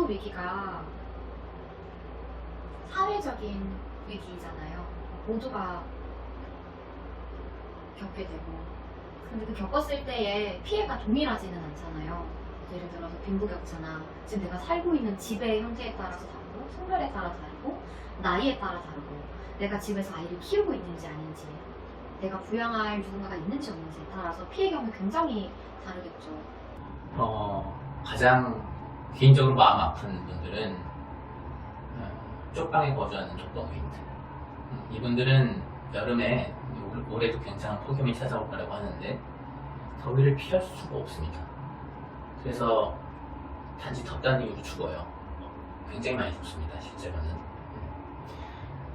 기후위기가 사회적인 위기잖아요. 모두가 겪게 되고. 근데 그 겪었을 때의 피해가 동일하지는 않잖아요. 예를 들어서 빈부격차나 지금 내가 살고 있는 집의 형태에 따라서 다르고, 성별에 따라 다르고, 나이에 따라 다르고, 내가 집에서 아이를 키우고 있는지 아닌지, 내가 부양할 누군가가 있는지 없는지에 따라서 피해 경험이 굉장히 다르겠죠. 가장 개인적으로 마음 아픈 분들은 쪽방에 거주하는 독거노인들. 이분들은 여름에 올해도 굉장한 폭염이 찾아올 거라고 하는데 더위를 피할 수가 없습니다. 그래서 단지 덥다는 이유로 죽어요. 굉장히 많이 죽습니다, 실제로는.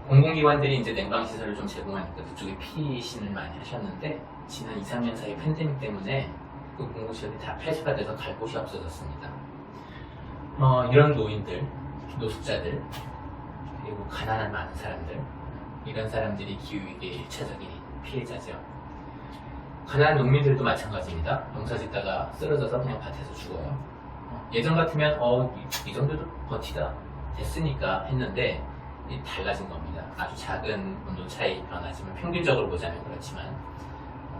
공공기관들이 이제 냉방시설을 좀 제공하니까 그쪽에 피신을 많이 하셨는데 지난 2, 3년 사이 팬데믹 때문에 그 공공시설이 다 폐쇄가 돼서 갈 곳이 없어졌습니다. 이런 노인들, 노숙자들, 그리고 가난한 많은 사람들, 이런 사람들이 기후위기의 1차적인 피해자죠. 가난한 농민들도 마찬가지입니다. 농사 짓다가 쓰러져서 그냥 밭에서 죽어요. 예전 같으면 이 정도도 버티다 됐으니까 했는데 달라진 겁니다. 아주 작은 온도 차이 변하지만 평균적으로 보자면 그렇지만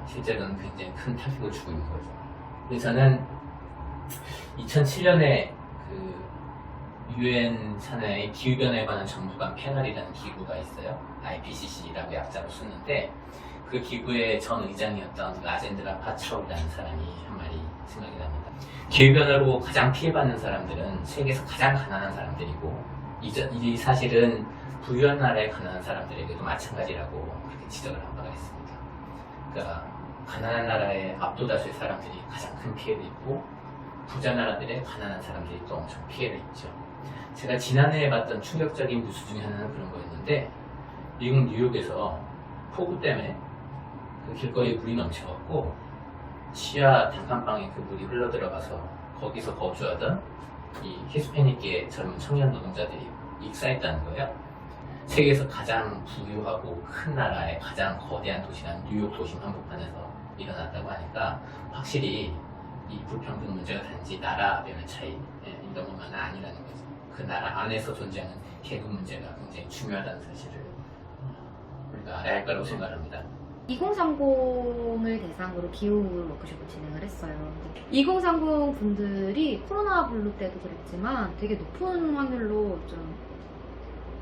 실제로는 굉장히 큰 타격을 주고 있는 거죠. 그래서 저는 2007년에 그 UN 산하의 기후변화에 관한 정부 간 패널이라는 기구가 있어요. IPCC라고 약자로 쓰는데 그 기구의 전 의장이었던 라젠드라 파차오라는 사람이 한 말이 생각이 납니다. 기후변화로 가장 피해받는 사람들은 세계에서 가장 가난한 사람들이고 이 사실은 부유한 나라에 가난한 사람들에게도 마찬가지라고 그렇게 지적을 한 바가 있습니다. 그러니까 가난한 나라의 압도다수의 사람들이 가장 큰 피해를 입고 부자 나라들의 가난한 사람들이 또 엄청 피해를 입죠. 제가 지난해에 봤던 충격적인 뉴스 중에 하나는 그런 거였는데 미국 뉴욕에서 폭우 때문에 그 길거리에 물이 넘쳐갖고 지하 단칸방에 그 물이 흘러들어가서 거기서 거주하던 이 히스패닉계 젊은 청년 노동자들이 익사했다는 거예요. 세계에서 가장 부유하고 큰 나라의 가장 거대한 도시란 뉴욕 도심 한복판에서 일어났다고 하니까 확실히 이 불평등 문제가 단지 나라별의 차이 이런 것만은 아니라는 거죠. 그 나라 안에서 존재하는 계급 문제가 굉장히 중요하다는 사실을 우리가 알아야 할 거라고 생각합니다. 2030을 대상으로 기후 워크숍을 진행을 했어요. 2030 분들이 코로나 블루 때도 그랬지만 되게 높은 확률로 좀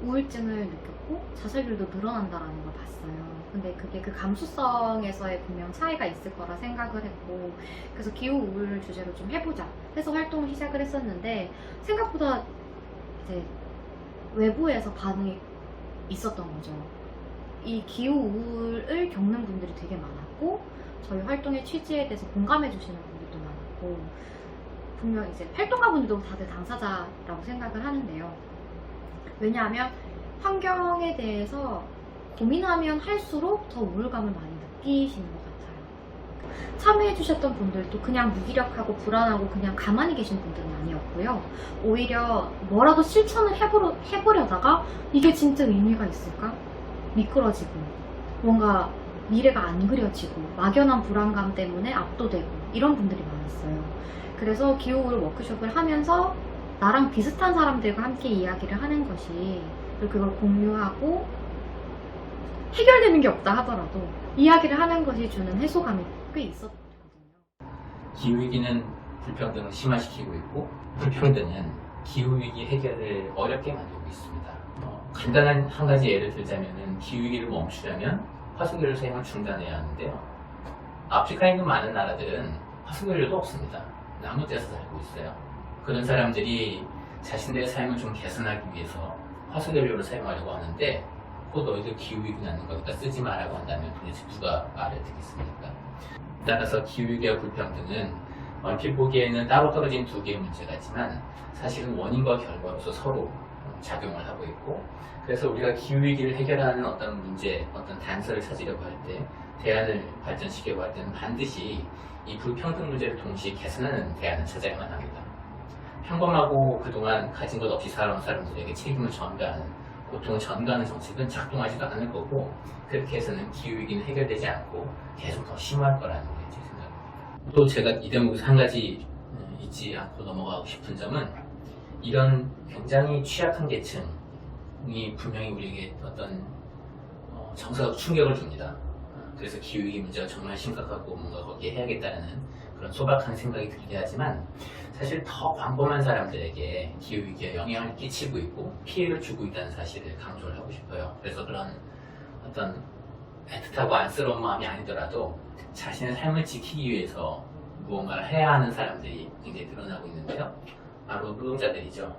우울증을 느꼈고 자살률도 늘어난다라는 걸 봤어요. 근데 그게 그 감수성에서의 분명 차이가 있을 거라 생각을 했고, 그래서 기후 우울 주제로 좀 해보자 해서 활동을 시작을 했었는데 생각보다 이제 외부에서 반응이 있었던 거죠. 이 기후 우울을 겪는 분들이 되게 많았고 저희 활동의 취지에 대해서 공감해 주시는 분들도 많았고, 분명 이제 활동가분들도 다들 당사자라고 생각을 하는데요. 왜냐하면 환경에 대해서 고민하면 할수록 더 우울감을 많이 느끼시는 것 같아요. 참여해 주셨던 분들도 그냥 무기력하고 불안하고 그냥 가만히 계신 분들은 아니었고요. 오히려 뭐라도 실천을 해보려다가 이게 진짜 의미가 있을까? 미끄러지고 뭔가 미래가 안 그려지고 막연한 불안감 때문에 압도되고 이런 분들이 많았어요. 그래서 기후우울 워크숍을 하면서 나랑 비슷한 사람들과 함께 이야기를 하는 것이, 그리고 그걸 공유하고 해결되는 게 없다 하더라도 이야기를 하는 것이 주는 해소감이 꽤 있었거든요. 기후위기는 불평등을 심화시키고 있고 불평등은 기후위기 해결을 어렵게 만들고 있습니다. 간단한 한 가지 예를 들자면 기후위기를 멈추려면 화석연료 사용을 중단해야 하는데요. 아프리카에 있는 많은 나라들은 화석연료도 없습니다. 나무 떼서 살고 있어요. 그런 사람들이 자신들의 삶을 좀 개선하기 위해서 화석연료를 사용하려고 하는데 너희들 기후위기 나는 거니까 쓰지 마라고 한다면 도대체 누가 말을 듣겠습니까? 따라서 기후위기와 불평등은 얼핏 보기에는 따로 떨어진 두 개의 문제 같지만 사실은 원인과 결과로서 서로 작용을 하고 있고, 그래서 우리가 기후위기를 해결하는 어떤 문제, 어떤 단서를 찾으려고 할 때, 대안을 발전시키려고 할 때는 반드시 이 불평등 문제를 동시에 개선하는 대안을 찾아야만 합니다. 평범하고 그동안 가진 것 없이 살아온 사람들에게 책임을 전가하는, 고통을 전가하는 정책은 작동하지도 않을 거고, 그렇게 해서는 기후위기는 해결되지 않고 계속 더 심할 거라는 게 제 생각입니다. 또 제가 이 대목에서 한 가지 잊지 않고 넘어가고 싶은 점은 이런 굉장히 취약한 계층이 분명히 우리에게 어떤 정서적 충격을 줍니다. 그래서 기후위기 문제가 정말 심각하고 뭔가 거기에 해야겠다는 그런 소박한 생각이 들게 하지만 사실 더 광범한 사람들에게 기후위기가 영향을 끼치고 있고 피해를 주고 있다는 사실을 강조를 하고 싶어요. 그래서 그런 어떤 애틋하고 안쓰러운 마음이 아니더라도 자신의 삶을 지키기 위해서 무언가를 해야 하는 사람들이 굉장히 늘어나고 있는데요. 바로 노동자들이죠.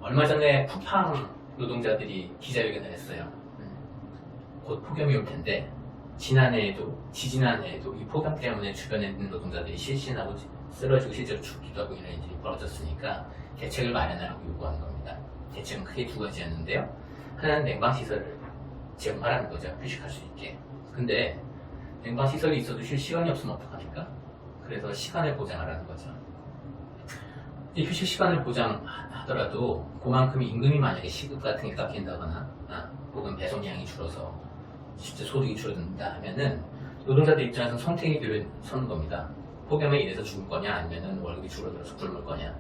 얼마 전에 쿠팡 노동자들이 기자회견을 했어요. 곧 폭염이 올 텐데 지난해에도 지지난해에도 이 폭염 때문에 주변에 있는 노동자들이 실신하고 쓰러지고 실제로 죽기도 하고 이런 일이 벌어졌으니까 대책을 마련하라고 요구하는 겁니다. 대책은 크게 두 가지였는데요. 하나는 냉방시설을 제공하라는 거죠. 휴식할 수 있게. 근데 냉방시설이 있어도 쉴 시간이 없으면 어떡합니까? 그래서 시간을 보장하라는 거죠. 이 휴식 시간을 보장하더라도 그만큼 임금이 만약에 시급 같은 게 깎인다거나 혹은 배송량이 줄어서 실제 소득이 줄어든다 하면은 노동자들 입장에서는 선택의 길을 서는 겁니다. 폭염에 인해서 죽을 거냐 아니면은 월급이 줄어들어서 굶을 거냐.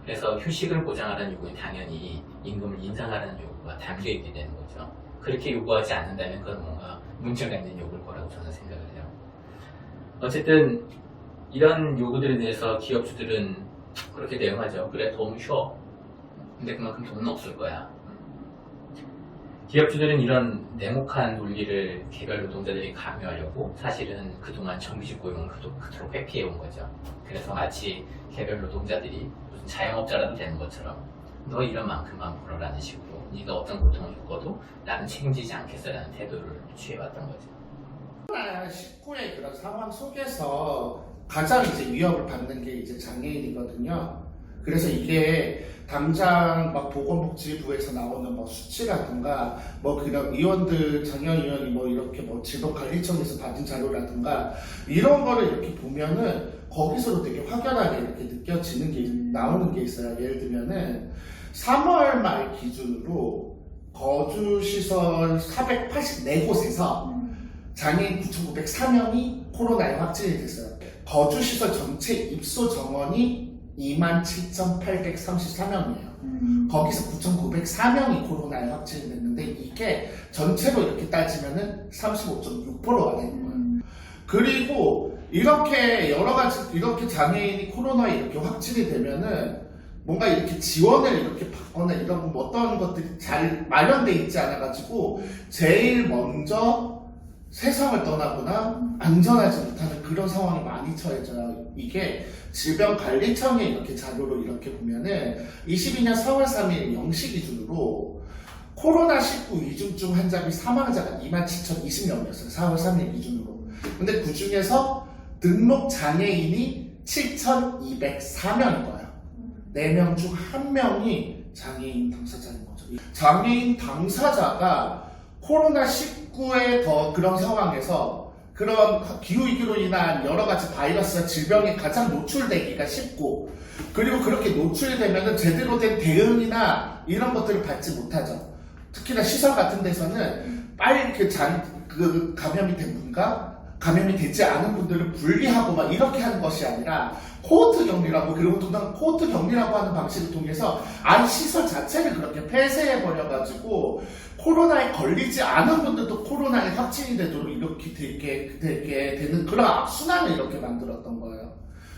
그래서 휴식을 보장하라는 요구는 당연히 임금을 인상하라는 요구가 담겨있게 되는 거죠. 그렇게 요구하지 않는다면 그건 뭔가 문제가 있는 요구일 거라고 저는 생각을 해요. 어쨌든 이런 요구들에 대해서 기업주들은 그렇게 대응하죠. 그래, 돈 쉬어. 근데 그만큼 돈은 없을 거야. 기업주들은 이런 냉혹한 논리를 개별 노동자들이 강요하려고 사실은 그동안 정규직 고용을 그토록 회피해온 거죠. 그래서 마치 개별 노동자들이 무슨 자영업자라도 되는 것처럼 너 이런 만큼만 벌어라는 식으로 네가 어떤 고통을 겪어도 나는 책임지지 않겠어라는 태도를 취해왔던 거죠. 코로나19의 그런 상황 속에서 가장 이제 위협을 받는 게 이제 장애인이거든요. 그래서 이게 당장 막 보건복지부에서 나오는 뭐 수치라든가 뭐 그런 의원들 장애인위원이 뭐 이렇게 뭐 지도관리청에서 받은 자료라든가 이런 거를 이렇게 보면은 거기서도 되게 확연하게 이렇게 느껴지는 게 나오는 게 있어요. 예를 들면은 3월 말 기준으로 거주시설 484곳에서 장애인 9,904명이 코로나에 확진이 됐어요. 거주시설 전체 입소 정원이 27,834명이에요. 거기서 9,904명이 코로나에 확진이 됐는데 이게 전체로 이렇게 따지면은 35.6%가 되는 거예요. 그리고 이렇게 여러 가지 이렇게 장애인이 코로나에 이렇게 확진이 되면은 뭔가 이렇게 지원을 이렇게 받거나 이런 어떤 것들이 잘 마련돼 있지 않아가지고 제일 먼저 세상을 떠나거나 안전하지 못하는 그런 상황이 많이 처해져요. 이게 질병관리청에 이렇게 자료로 이렇게 보면은 22년 4월 3일 0시 기준으로 코로나19 위중증 환자비 사망자가 27,020명이었어요. 4월 3일 기준으로. 근데 그 중에서 등록 장애인이 7,204명인 거예요. 4명 중 1명이 장애인 당사자인 거죠. 장애인 당사자가 코로나19의 더 그런 상황에서 그런 기후위기로 인한 여러 가지 바이러스나 질병에 가장 노출되기가 쉽고 그리고 그렇게 노출되면 제대로 된 대응이나 이런 것들을 받지 못하죠. 특히나 시설 같은 데서는 빨리 그 감염이 된 분과 감염이 되지 않은 분들을 분리하고 막 이렇게 하는 것이 아니라 코호트 격리라고 그리고 또 코호트 격리라고 하는 방식을 통해서 아예 시설 자체를 그렇게 폐쇄해버려가지고 코로나에 걸리지 않은 분들도 코로나에 확진이 되도록 이렇게 되게 되는 그런 악순환을 이렇게 만들었던 거예요.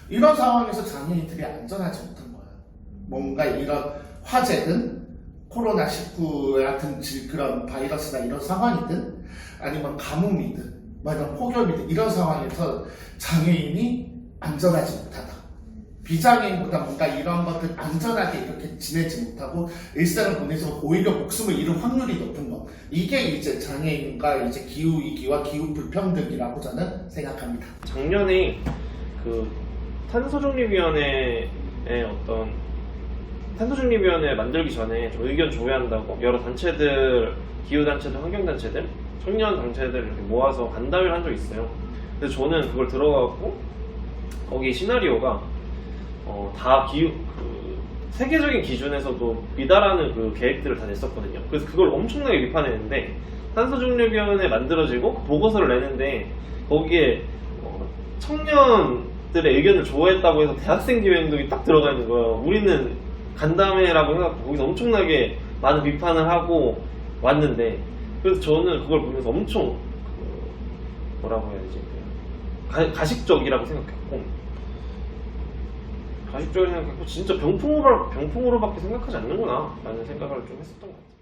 이런 상황에서 장애인들이 안전하지 못한 거예요. 뭔가 이런 화재든 코로나19 같은 그런 바이러스나 이런 상황이든 아니면 가뭄이든 이런 폭염이든 이런 상황에서 장애인이 안전하지 못하다. 비장애인보다 뭔가 이런 것들 안전하게 이렇게 지내지 못하고 일상을 보내서 오히려 목숨을 잃을 확률이 높은 것. 이게 이제 장애인과 이제 기후위기와 기후불평등이라고 저는 생각합니다. 작년에 그 탄소중립위원회의 어떤 탄소중립위원회 만들기 전에 좀 의견 조회한다고 여러 단체들, 기후단체들, 환경단체들, 청년단체들을 이렇게 모아서 간담회를 한 적이 있어요. 그래서 저는 그걸 들어가고 거기 시나리오가 다 세계적인 기준에서도 미달하는 그 계획들을 다 냈었거든요. 그래서 그걸 엄청나게 비판했는데 탄소중립위원회 만들어지고 그 보고서를 내는데 거기에 청년 대학들의 의견을 좋아했다고 해서 대학생 기후 행동이 딱 들어가 있는 거예요. 우리는 간담회라고 해갖고 거기서 엄청나게 많은 비판을 하고 왔는데, 그래서 저는 그걸 보면서 엄청 뭐라고 해야 되지? 가식적이라고 생각했고, 진짜 병풍으로밖에 생각하지 않는구나 라는 생각을 좀 했었던 것 같아요.